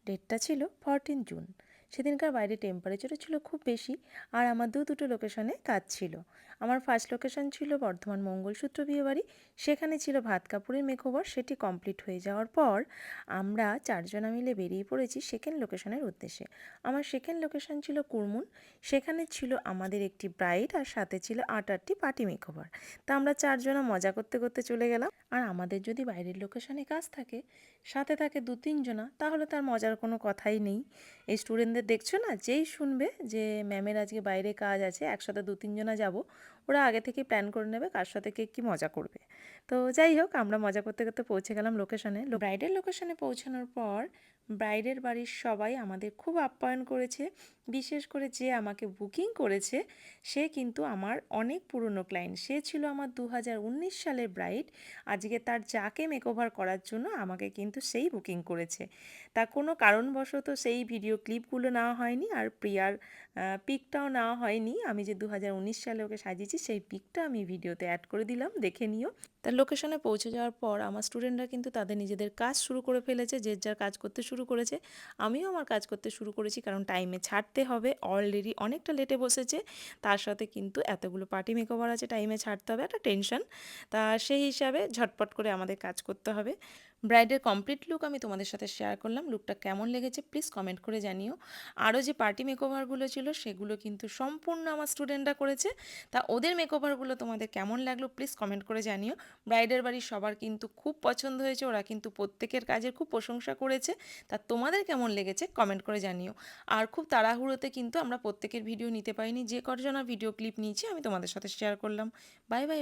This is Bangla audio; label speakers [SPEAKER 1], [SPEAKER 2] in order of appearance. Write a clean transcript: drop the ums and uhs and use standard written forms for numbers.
[SPEAKER 1] ডেটটা ছিল 14 জুন। সেদিনকার বাইরে টেম্পারেচারও ছিল খুব বেশি, আর আমার দুটো লোকেশনে কাজ ছিল। আমার ফার্স্ট লোকেশন ছিল বর্ধমান মঙ্গলসূত্র বিয়েবাড়ি। সেখানে ছিল ভাত কাপড়ের মেকওভার। সেটি কমপ্লিট হয়ে যাওয়ার পর আমরা চারজনা মিলে বেরিয়ে পড়েছি সেকেন্ড লোকেশনের উদ্দেশ্যে। আমার সেকেন্ড লোকেশন ছিল কুরমুন। সেখানে ছিল আমাদের একটি ব্রাইড আর সাথে ছিল 8টি পার্টি মেকওভার। তা আমরা চারজনা মজা করতে করতে চলে গেলাম। আর আমাদের যদি বাইরের লোকেশনে কাজ থাকে, সাথে থাকে 2-3 জনা, তাহলে তার মজার কোনো কথাই নেই। এই স্টুডেন্টদের দেখছো না, যেই শুনবে যে ম্যামের আজকে বাইরে কাজ আছে, একসাথে 2-3 জনা যাব, ওরা আগে থেকে প্ল্যান করে নেবে কার সাথে কে কী মজা করবে। তো যাই হোক, আমরা মজা করতে করতে পৌঁছে গেলাম লোকেশনে। ব্রাইডের লোকেশনে পৌঁছানোর পর ব্রাইডের বাড়ির সবাই আমাদের খুব আপ্যায়ন করেছে। বিশেষ করে যে আমাকে বুকিং করেছে, সে কিন্তু আমার অনেক পুরনো ক্লায়েন্ট। সে ছিল আমার 2019 সালের ব্রাইড। আজকে তার যাকে মেকওভার করার জন্য আমাকে কিন্তু সেই বুকিং করেছে। তা কোনো কারণবশত সেই ভিডিও ক্লিপগুলো নেওয়া হয়নি, আর প্রিয়ার পিকটাও নেওয়া হয়নি। আমি যে 2019 সালে ওকে সাজিয়েছি সেই পিকটা আমি ভিডিওতে অ্যাড করে দিলাম, দেখে নিও। তার লোকেশনে পৌঁছে যাওয়ার পর আমার স্টুডেন্টরা কিন্তু তাদের নিজেদের কাজ শুরু করে ফেলেছে, যে যার কাজ করতে শুরু করেছে। আমিও আমার কাজ করতে শুরু করেছি, কারণ টাইমে ছাড়তে হবে। অলরেডি অনেকটা লেটে বসেছে, তার সাথে কিন্তু এতগুলো পার্টি মেকওভার আছে, টাইমে ছাড়তে হবে, একটা টেনশন। তা সেই হিসাবে ঝটপট করে আমাদের কাজ করতে হবে। ব্রাইডের কমপ্লিট লুক আমি তোমাদের সাথে শেয়ার করলাম। লুকটা কেমন লেগেছে প্লিজ কমেন্ট করে জানিও। আরও যে পার্টি মেকওভারগুলো ছিল সেগুলো কিন্তু সম্পূর্ণ আমার স্টুডেন্টরা করেছে। তা ওদের মেকওভারগুলো তোমাদের কেমন লাগলো প্লিজ কমেন্ট করে জানিও। ব্রাইডের বাড়ির সবার কিন্তু খুব পছন্দ হয়েছে, ওরা কিন্তু প্রত্যেকের কাজের খুব প্রশংসা করেছে। তা তোমাদের কেমন লেগেছে কমেন্ট করে জানিও। আর খুব তাড়াহুড়োতে কিন্তু আমরা প্রত্যেকের ভিডিও নিতে পারিনি, যে কজনা ভিডিও ক্লিপ নিয়েছি আমি তোমাদের সাথে শেয়ার করলাম। Bye bye.